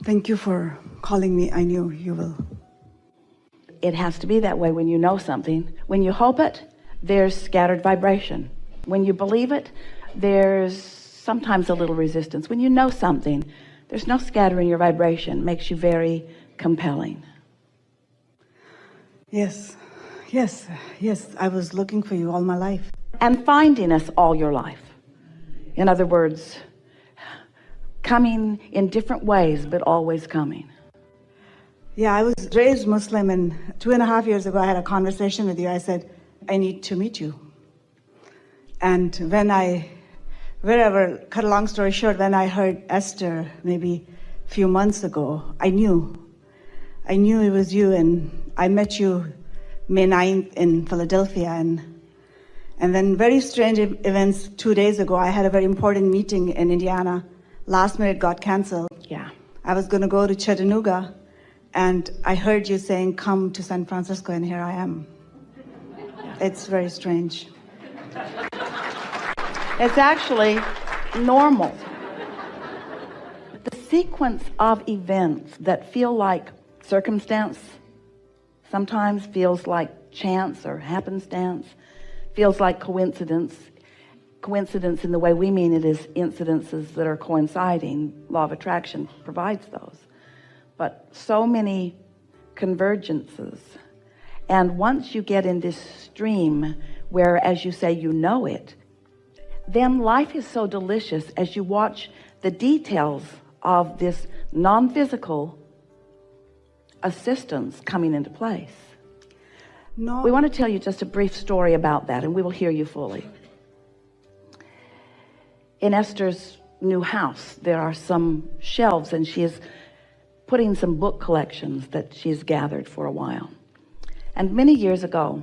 Thank you for calling me. I knew you will. It has to be that way when you know something. When you hope it, there's scattered vibration. When you believe it, there's sometimes a little resistance. When you know something, there's no scattering your vibration. It makes you very compelling. Yes, yes, yes. I was looking for you all my life. And finding us all your life. In other words, coming in different ways, but always coming. Yeah, I was raised Muslim, and 2.5 years ago I had a conversation with you. I said, I need to meet you. And cut a long story short, when I heard Esther maybe a few months ago, I knew it was you, and I met you May 9th in Philadelphia, and then very strange events 2 days ago. I had a very important meeting in Indiana. Last minute got canceled. Yeah. I was going to go to Chattanooga, and I heard you saying, come to San Francisco, and here I am. It's very strange. It's actually normal. The sequence of events that feel like circumstance sometimes feels like chance or happenstance, feels like coincidence. Coincidence in the way we mean it is incidences that are coinciding. Law of attraction provides those. But so many convergences. And once you get in this stream where, as you say, you know it, then life is so delicious as you watch the details of this non-physical assistance coming into place. No. We want to tell you just a brief story about that, and we will hear you fully. In Esther's new house, there are some shelves, and she is putting some book collections that she's gathered for a while. And many years ago,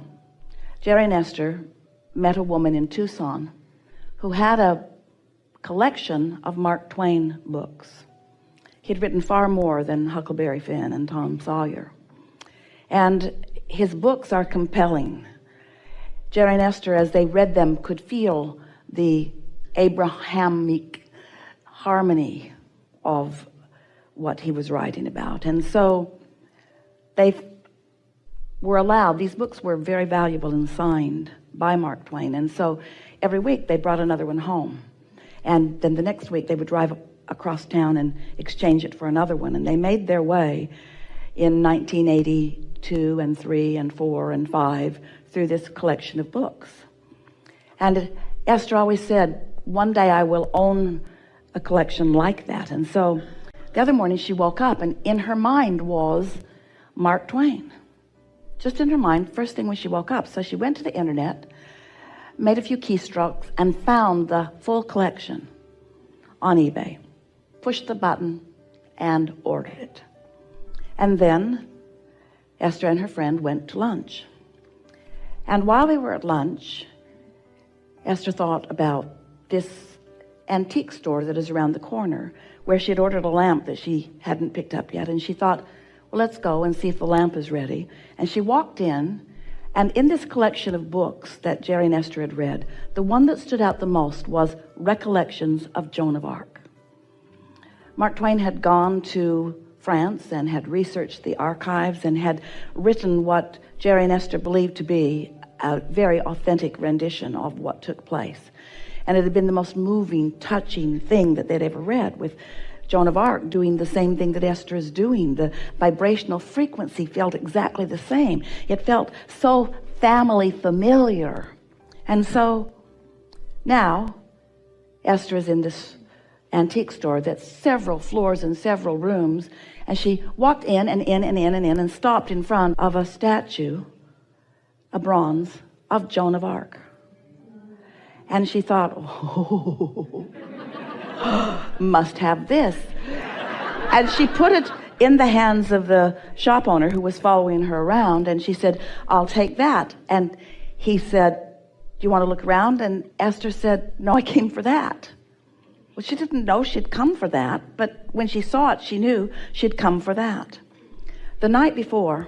Jerry and Esther met a woman in Tucson who had a collection of Mark Twain books. He'd written far more than Huckleberry Finn and Tom Sawyer. And his books are compelling. Jerry and Esther, as they read them, could feel the Abrahamic harmony of what he was writing about. And so they were allowed, these books were very valuable and signed by Mark Twain. And so every week they brought another one home. And then the next week they would drive across town and exchange it for another one. And they made their way in 1982 and 3 and 4 and 5 through this collection of books. And Esther always said, one day I will own a collection like that. And so the other morning she woke up, and in her mind was Mark Twain. Just in her mind, first thing when she woke up. So she went to the internet, made a few keystrokes, and found the full collection on eBay. Pushed the button and ordered it. And then Esther and her friend went to lunch. And while they were at lunch, Esther thought about this antique store that is around the corner, where she had ordered a lamp that she hadn't picked up yet. And she thought, well, let's go and see if the lamp is ready. And she walked in, and in this collection of books that Jerry and Esther had read, the one that stood out the most was Recollections of Joan of Arc. Mark Twain had gone to France and had researched the archives and had written what Jerry and Esther believed to be a very authentic rendition of what took place. And it had been the most moving, touching thing that they'd ever read, with Joan of Arc doing the same thing that Esther is doing. The vibrational frequency felt exactly the same. It felt so family familiar. And so now Esther is in this antique store that's several floors and several rooms, and she walked in and in and in and in and stopped in front of a statue, a bronze of Joan of Arc. And she thought, oh, must have this. And she put it in the hands of the shop owner who was following her around, and she said, I'll take that. And he said, do you want to look around? And Esther said, no, I came for that. Well, she didn't know she'd come for that, but when she saw it, she knew she'd come for that. The night before,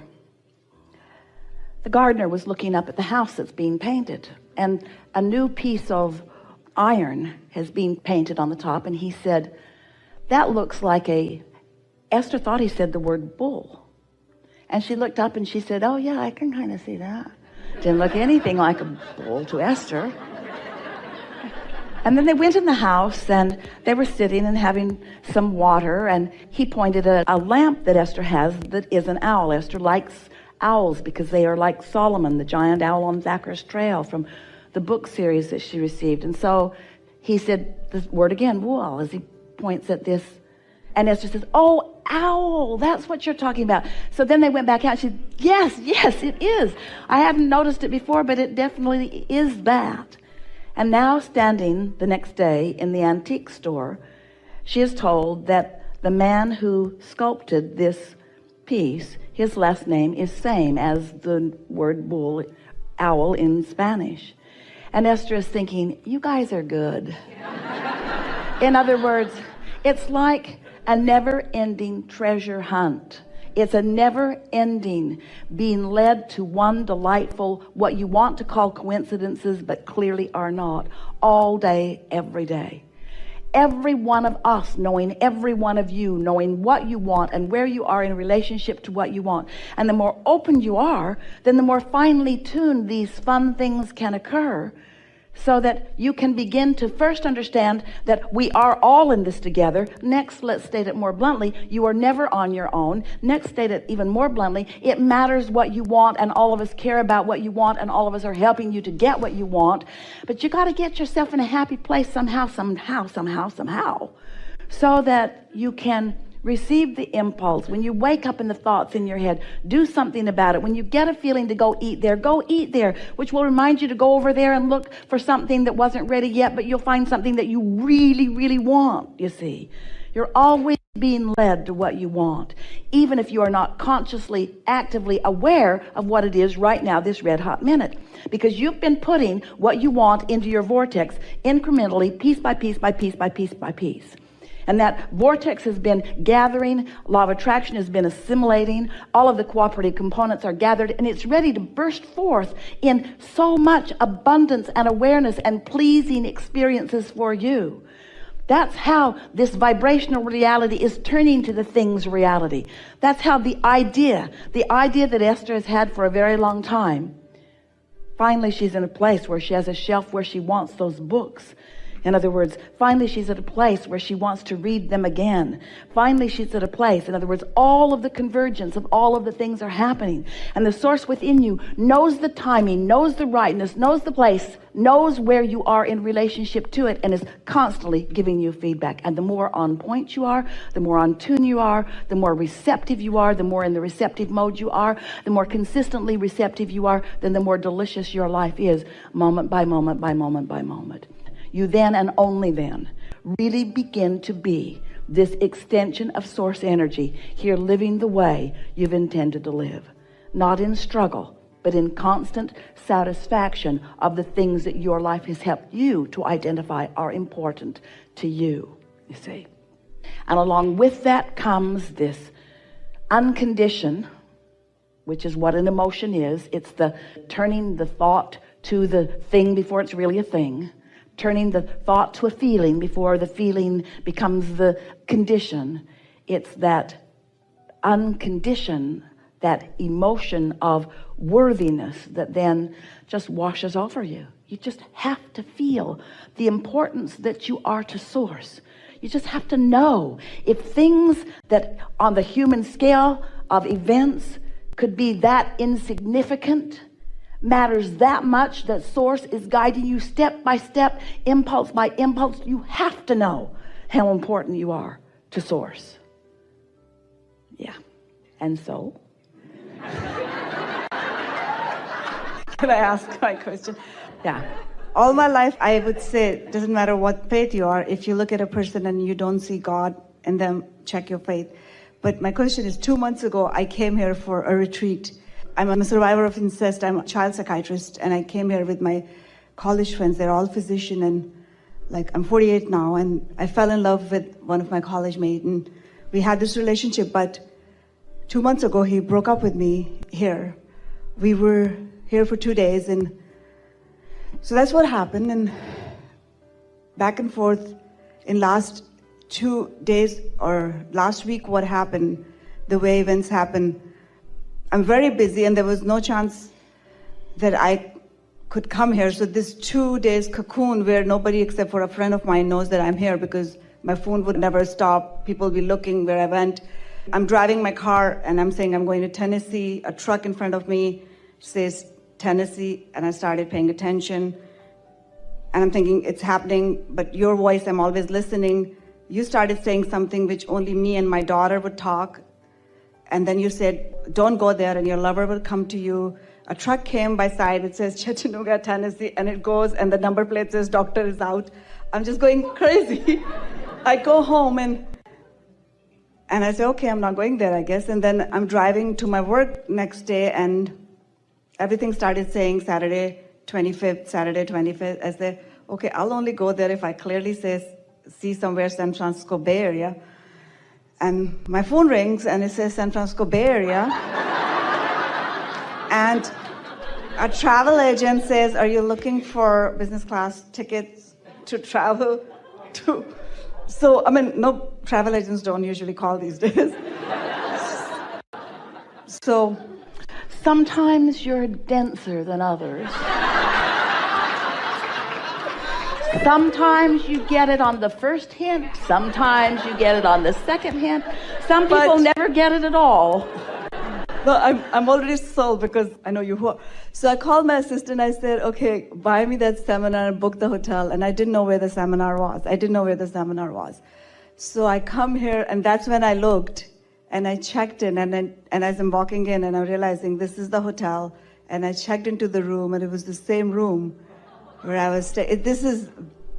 the gardener was looking up at the house that's being painted, and a new piece of iron has been painted on the top, and he said, that looks like a Esther thought he said the word bull. And she looked up and she said, oh yeah, I can kind of see that. Didn't look anything like a bull to Esther. And then they went in the house and they were sitting and having some water, and he pointed at a lamp that Esther has that is an owl. Esther likes owls because they are like Solomon, the giant owl on Zachar's trail from the book series that she received. And so he said the word again, bull, as he points at this. And Esther says, oh, owl, that's what you're talking about. So then they went back out. She said, yes, it is. I hadn't noticed it before, but it definitely is that. And now, standing the next day in the antique store, she is told that the man who sculpted this piece, his last name is same as the word bull, owl in Spanish. And Esther is thinking, you guys are good. In other words, it's like a never-ending treasure hunt. It's a never-ending being led to one delightful, what you want to call coincidences, but clearly are not, all day, every day. Every one of us knowing every one of you, knowing what you want and where you are in relationship to what you want. And the more open you are, then the more finely tuned these fun things can occur, so that you can begin to first understand that we are all in this together. Next, let's state it more bluntly, you are never on your own. Next, state it even more bluntly, it matters what you want, and all of us care about what you want, and all of us are helping you to get what you want. But you got to get yourself in a happy place somehow, so that you can receive the impulse. When you wake up in the thoughts in your head, do something about it. When you get a feeling to go eat there, which will remind you to go over there and look for something that wasn't ready yet, but you'll find something that you really, really want, you see. You're always being led to what you want, even if you are not consciously, actively aware of what it is right now, this red hot minute, because you've been putting what you want into your vortex incrementally, piece by piece by piece by piece by piece. And that vortex has been gathering, law of attraction has been assimilating, all of the cooperative components are gathered, and it's ready to burst forth in so much abundance and awareness and pleasing experiences for you. That's how this vibrational reality is turning to the thing's reality. That's how the idea that Esther has had for a very long time, finally she's in a place where she has a shelf where she wants those books. In other words, finally she's at a place where she wants to read them again. Finally she's at a place, in other words, all of the convergence of all of the things are happening. And the source within you knows the timing, knows the rightness, knows the place, knows where you are in relationship to it, and is constantly giving you feedback. And the more on point you are, the more on tune you are, the more receptive you are, the more in the receptive mode you are, the more consistently receptive you are, then the more delicious your life is, moment by moment by moment by moment. You then, and only then, really begin to be this extension of source energy here, living the way you've intended to live, not in struggle, but in constant satisfaction of the things that your life has helped you to identify are important to you, you see. And along with that comes this unconditioned, which is what an emotion is. It's the turning the thought to the thing before it's really a thing, turning the thought to a feeling before the feeling becomes the condition. It's that unconditioned, that emotion of worthiness that then just washes over you. You just have to feel the importance that you are to source. You just have to know if things that on the human scale of events could be that insignificant, matters that much, that source is guiding you step by step, impulse by impulse. You have to know how important you are to source. Yeah. And so Can I ask my question? yeah, All my life, I would say, it doesn't matter what faith you are, if you look at a person and you don't see God in them, check your faith. But my question is, 2 months ago, I came here for a retreat. I'm a survivor of incest. I'm a child psychiatrist, and I came here with my college friends. They're all physicians, and I'm 48 now, and I fell in love with one of my college mates, and we had this relationship. But 2 months ago, he broke up with me here. We were here for 2 days, and so that's what happened. And back and forth in last 2 days or last week what happened, the way events happened, I'm very busy and there was no chance that I could come here. So this 2 days cocoon where nobody except for a friend of mine knows that I'm here because my phone would never stop. People would be looking where I went. I'm driving my car and I'm saying I'm going to Tennessee. A truck in front of me says Tennessee, and I started paying attention. And I'm thinking it's happening, but your voice, I'm always listening. You started saying something which only me and my daughter would talk. And then you said, don't go there and your lover will come to you. A truck came by side, it says Chattanooga, Tennessee, and it goes and the number plate says doctor is out. I'm just going crazy. I go home and I say, okay, I'm not going there, I guess. And then I'm driving to my work next day and everything started saying Saturday 25th. I said, okay, I'll only go there if I clearly see somewhere San Francisco Bay Area. And my phone rings and it says San Francisco Bay Area. And a travel agent says, are you looking for business class tickets to travel to? So, I mean, no, travel agents don't usually call these days. So, sometimes you're denser than others. Sometimes you get it on the first hint. Sometimes you get it on the second hint. Some people never get it at all. No, I'm already sold because I know you who are. So I called my assistant. I said, okay, buy me that seminar and book the hotel. And I didn't know where the seminar was. So I come here, and that's when I looked, and I checked in, and as I'm walking in, and I'm realizing this is the hotel, and I checked into the room, and it was the same room where I was staying. This is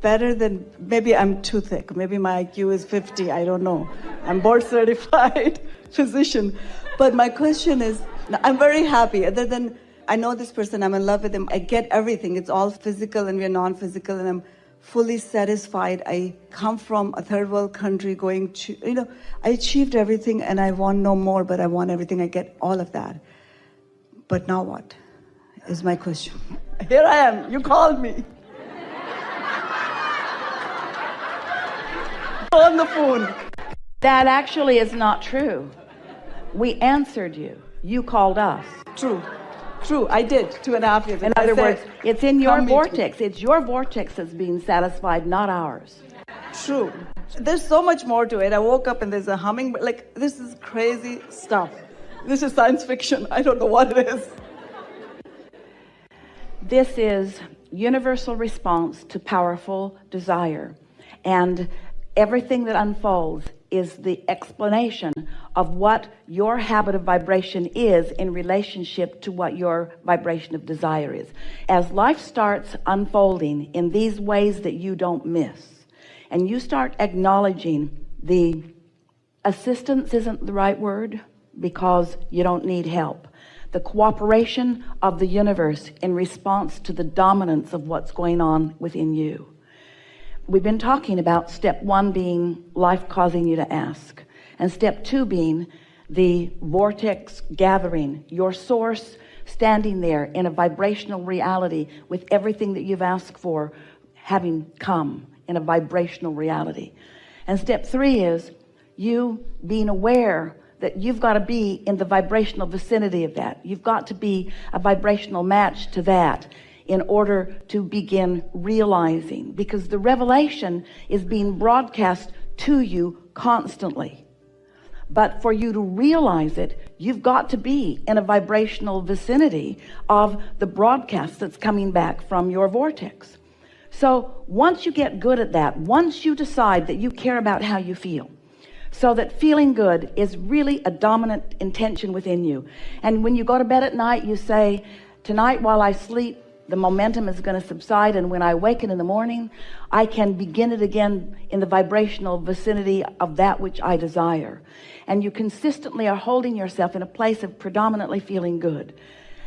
better than, maybe I'm too thick. Maybe my IQ is 50, I don't know. I'm board certified physician. But my question is, I'm very happy. Other than, I know this person, I'm in love with him. I get everything. It's all physical and we're non-physical, and I'm fully satisfied. I come from a third world country going to, I achieved everything and I want no more, but I want everything. I get all of that. But now what is my question? Here I am. You called me. On the phone. That actually is not true. We answered you. You called us. True, I did 2.5 years. In other words, it's in your vortex. It's your vortex that's being satisfied, not ours. True. There's so much more to it. I woke up and there's a humming, like, this is crazy stuff. This is science fiction. I don't know what it is. This is universal response to powerful desire. And everything that unfolds is the explanation of what your habit of vibration is in relationship to what your vibration of desire is. As life starts unfolding in these ways that you don't miss, and you start acknowledging the assistance isn't the right word because you don't need help, the cooperation of the universe in response to the dominance of what's going on within you. We've been talking about step 1 being life causing you to ask, and step 2 being the vortex gathering, your source standing there in a vibrational reality with everything that you've asked for having come in a vibrational reality. And step 3 is you being aware that you've got to be in the vibrational vicinity of that. You've got to be a vibrational match to that in order to begin realizing, because the revelation is being broadcast to you constantly. But for you to realize it, you've got to be in a vibrational vicinity of the broadcast that's coming back from your vortex. So once you get good at that, once you decide that you care about how you feel, so that feeling good is really a dominant intention within you, and when you go to bed at night, you say, tonight while I sleep, the momentum is going to subside, and when I awaken in the morning, I can begin it again in the vibrational vicinity of that which I desire. And you consistently are holding yourself in a place of predominantly feeling good.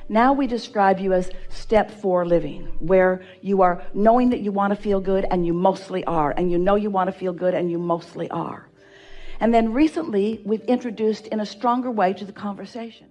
Now we describe you as step 4 living, where you are knowing that you want to feel good, and you mostly are, and you know you want to feel good, and you mostly are. And then recently we've introduced in a stronger way to the conversation